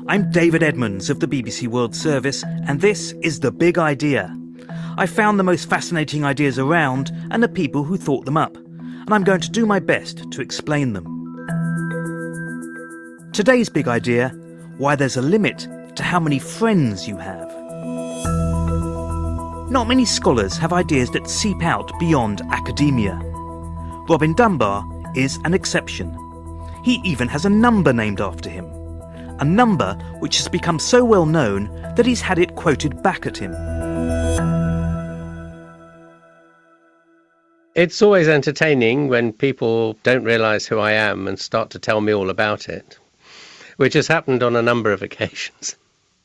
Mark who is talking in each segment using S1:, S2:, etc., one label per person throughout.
S1: I'm David Edmonds of the BBC World Service, and this is The Big Idea. I found the most fascinating ideas around and the people who thought them up, and I'm going to do my best to explain them. Today's big idea: why there's a limit to how many friends you have. Not many scholars have ideas that seep out beyond academia. Robin Dunbar is an exception. He even has a number named after him. A number which has become so well known that he's had it quoted back at him.
S2: It's always entertaining when people don't realise who I am and start to tell me all about it, which has happened on a number of occasions.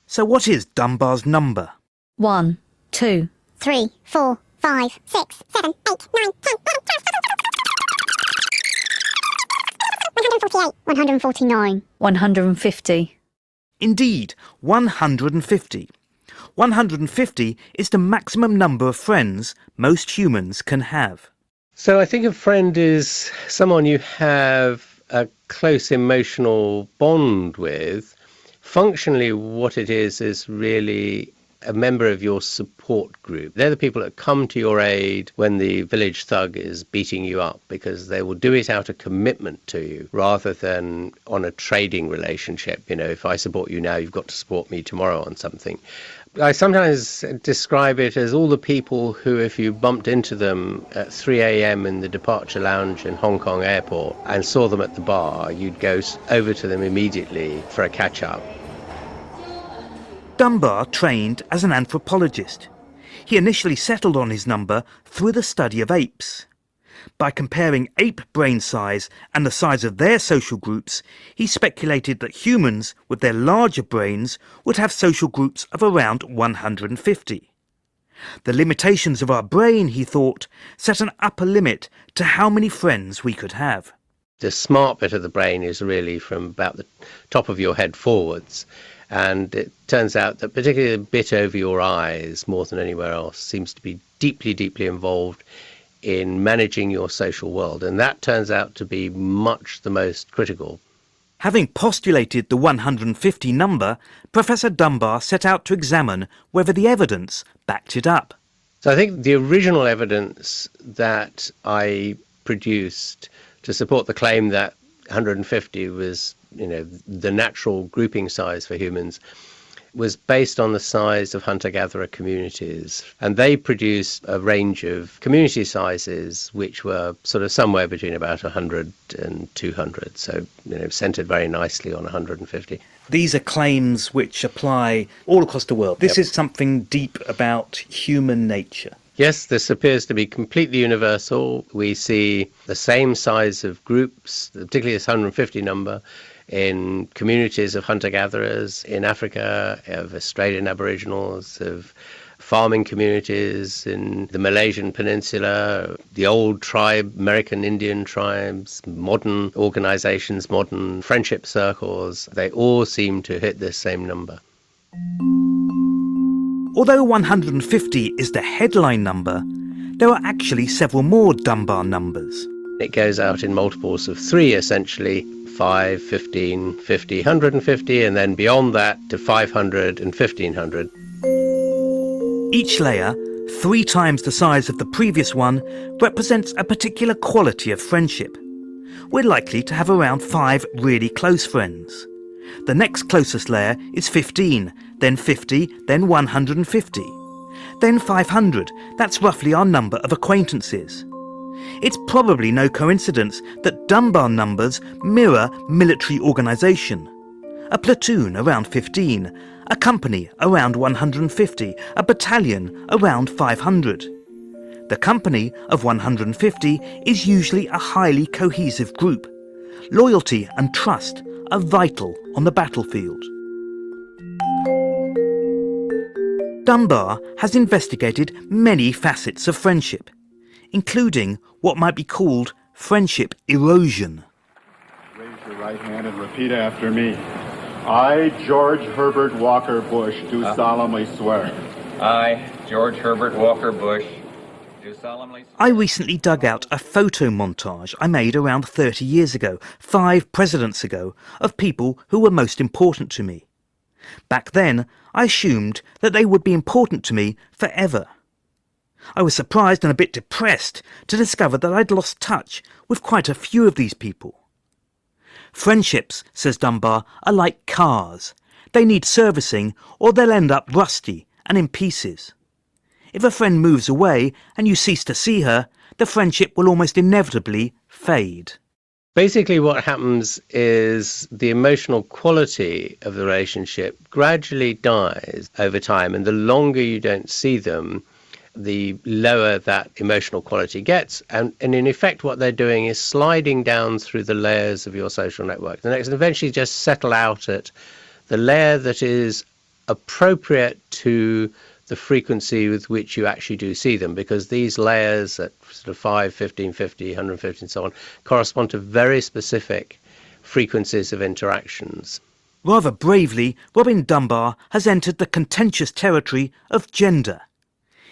S1: So what is Dunbar's number?
S3: 1, 2,
S4: 3, 4, 5, 6, 7, 8, 9, 10, 148,
S3: 149, 150.
S1: Indeed, 150. 150 is the maximum number of friends most humans can have.
S2: So I think a friend is someone you have a close emotional bond with. Functionally, what it is really a member of your support group. They're the people that come to your aid when the village thug is beating you up, because they will do it out of commitment to you rather than on a trading relationship. You know, if I support you now, you've got to support me tomorrow on something. I sometimes describe it as all the people who, if you bumped into them at 3 a.m. in the departure lounge in Hong Kong airport and saw them at the bar, you'd go over to them immediately for a catch-up.
S1: Dunbar trained as an anthropologist. He initially settled on his number through the study of apes. By comparing ape brain size and the size of their social groups, he speculated that humans with their larger brains would have social groups of around 150. The limitations of our brain, he thought, set an upper limit to how many friends we could have.
S2: The smart bit of the brain is really from about the top of your head forwards. And it turns out that particularly the bit over your eyes, more than anywhere else, seems to be deeply, deeply involved in managing your social world. And that turns out to be much the most critical.
S1: Having postulated the 150 number, Professor Dunbar set out to examine whether the evidence backed it up.
S2: So I think the original evidence that I produced to support the claim that 150 was, the natural grouping size for humans, was based on the size of hunter-gatherer communities. And they produced a range of community sizes which were sort of somewhere between about 100 and 200, so centred very nicely on 150.
S1: These are claims which apply all across the world. This is something deep about human nature.
S2: Yes, this appears to be completely universal. We see the same size of groups, particularly this 150 number, in communities of hunter-gatherers in Africa, of Australian Aboriginals, of farming communities in the Malaysian Peninsula, the old tribe, American Indian tribes, modern organisations, modern friendship circles. They all seem to hit this same number.
S1: Although 150 is the headline number, there are actually several more Dunbar numbers.
S2: It goes out in multiples of 3, essentially: 5, 15, 50, 150, and then beyond that to 500 and 1500.
S1: Each layer, 3 times the size of the previous one, represents a particular quality of friendship. We're likely to have around 5 really close friends. The next closest layer is 15, then 50, then 150. Then 500, that's roughly our number of acquaintances. It's probably no coincidence that Dunbar numbers mirror military organisation. A platoon around 15, a company around 150, a battalion around 500. The company of 150 is usually a highly cohesive group. Loyalty and trust are vital on the battlefield. Dunbar has investigated many facets of friendship, including what might be called friendship erosion.
S5: Raise your right hand and repeat after me. I, George Herbert Walker Bush, do solemnly swear.
S6: I, George Herbert Walker Bush, do solemnly swear.
S1: I recently dug out a photo montage I made around 30 years ago, 5 presidents ago, of people who were most important to me. Back then, I assumed that they would be important to me forever. I was surprised and a bit depressed to discover that I'd lost touch with quite a few of these people. Friendships, says Dunbar, are like cars. They need servicing or they'll end up rusty and in pieces. If a friend moves away and you cease to see her, the friendship will almost inevitably fade.
S2: Basically what happens is the emotional quality of the relationship gradually dies over time, and the longer you don't see them, the lower that emotional quality gets. And in effect what they're doing is sliding down through the layers of your social network. The next, and eventually just settle out at the layer that is appropriate to the frequency with which you actually do see them, because these layers at sort of 5, 15, 50, 150 and so on correspond to very specific frequencies of interactions.
S1: Rather bravely, Robin Dunbar has entered the contentious territory of gender.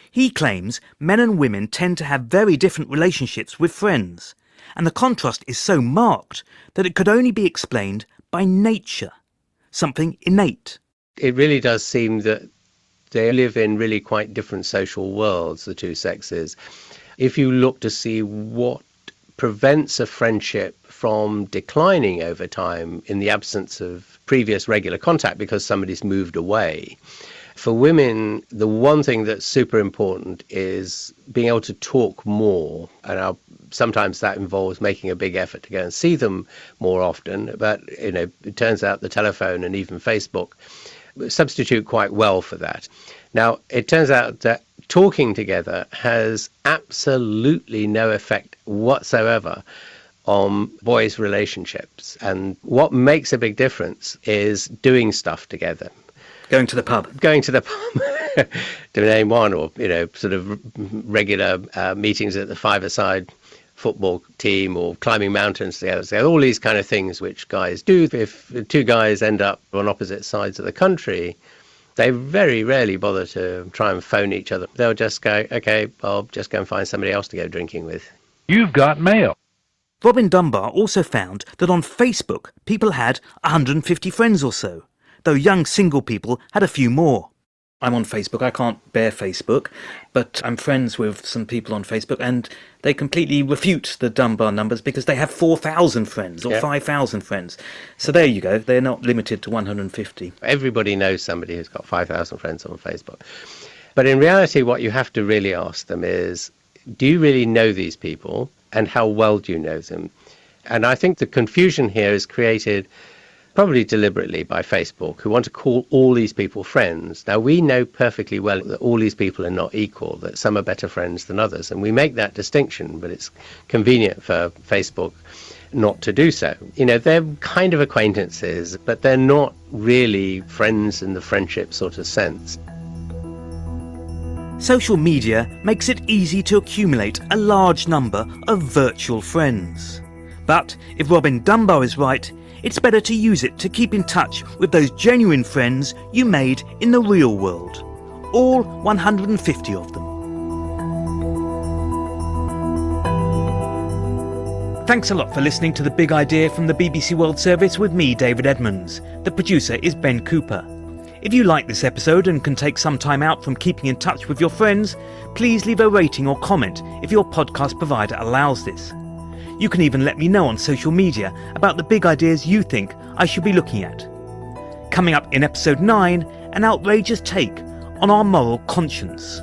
S1: He claims men and women tend to have very different relationships with friends, and the contrast is so marked that it could only be explained by nature, something innate.
S2: It really does seem that they live in really quite different social worlds, the two sexes. If you look to see what prevents a friendship from declining over time in the absence of previous regular contact because somebody's moved away, for women, the one thing that's super important is being able to talk more. And sometimes that involves making a big effort to go and see them more often. But, it turns out the telephone and even Facebook substitute quite well for that. Now, it turns out that talking together has absolutely no effect whatsoever on boys' relationships. And what makes a big difference is doing stuff together.
S1: Going to the pub.
S2: Going to the pub, to name one, or, sort of regular meetings at the five-a-side football team, or climbing mountains together. So all these kind of things which guys do. If two guys end up on opposite sides of the country, they very rarely bother to try and phone each other. They'll just go, okay, I'll just go and find somebody else to go drinking with.
S7: You've got mail.
S1: Robin Dunbar also found that on Facebook people had 150 friends or so, though young single people had a few more. I'm on Facebook. I can't bear Facebook, but I'm friends with some people on Facebook, and they completely refute the Dunbar numbers because they have 4,000 friends or 5,000 friends. So there you go. They're not limited to 150.
S2: Everybody knows somebody who's got 5,000 friends on Facebook. But in reality, what you have to really ask them is, do you really know these people, and how well do you know them? And I think the confusion here is created probably deliberately by Facebook, who want to call all these people friends. Now, we know perfectly well that all these people are not equal, that some are better friends than others, and we make that distinction, but it's convenient for Facebook not to do so. They're kind of acquaintances, but they're not really friends in the friendship sort of sense.
S1: Social media makes it easy to accumulate a large number of virtual friends. But if Robin Dunbar is right, it's better to use it to keep in touch with those genuine friends you made in the real world. All 150 of them. Thanks a lot for listening to The Big Idea from the BBC World Service with me, David Edmonds. The producer is Ben Cooper. If you like this episode and can take some time out from keeping in touch with your friends, please leave a rating or comment if your podcast provider allows this. You can even let me know on social media about the big ideas you think I should be looking at. Coming up in episode 9, an outrageous take on our moral conscience.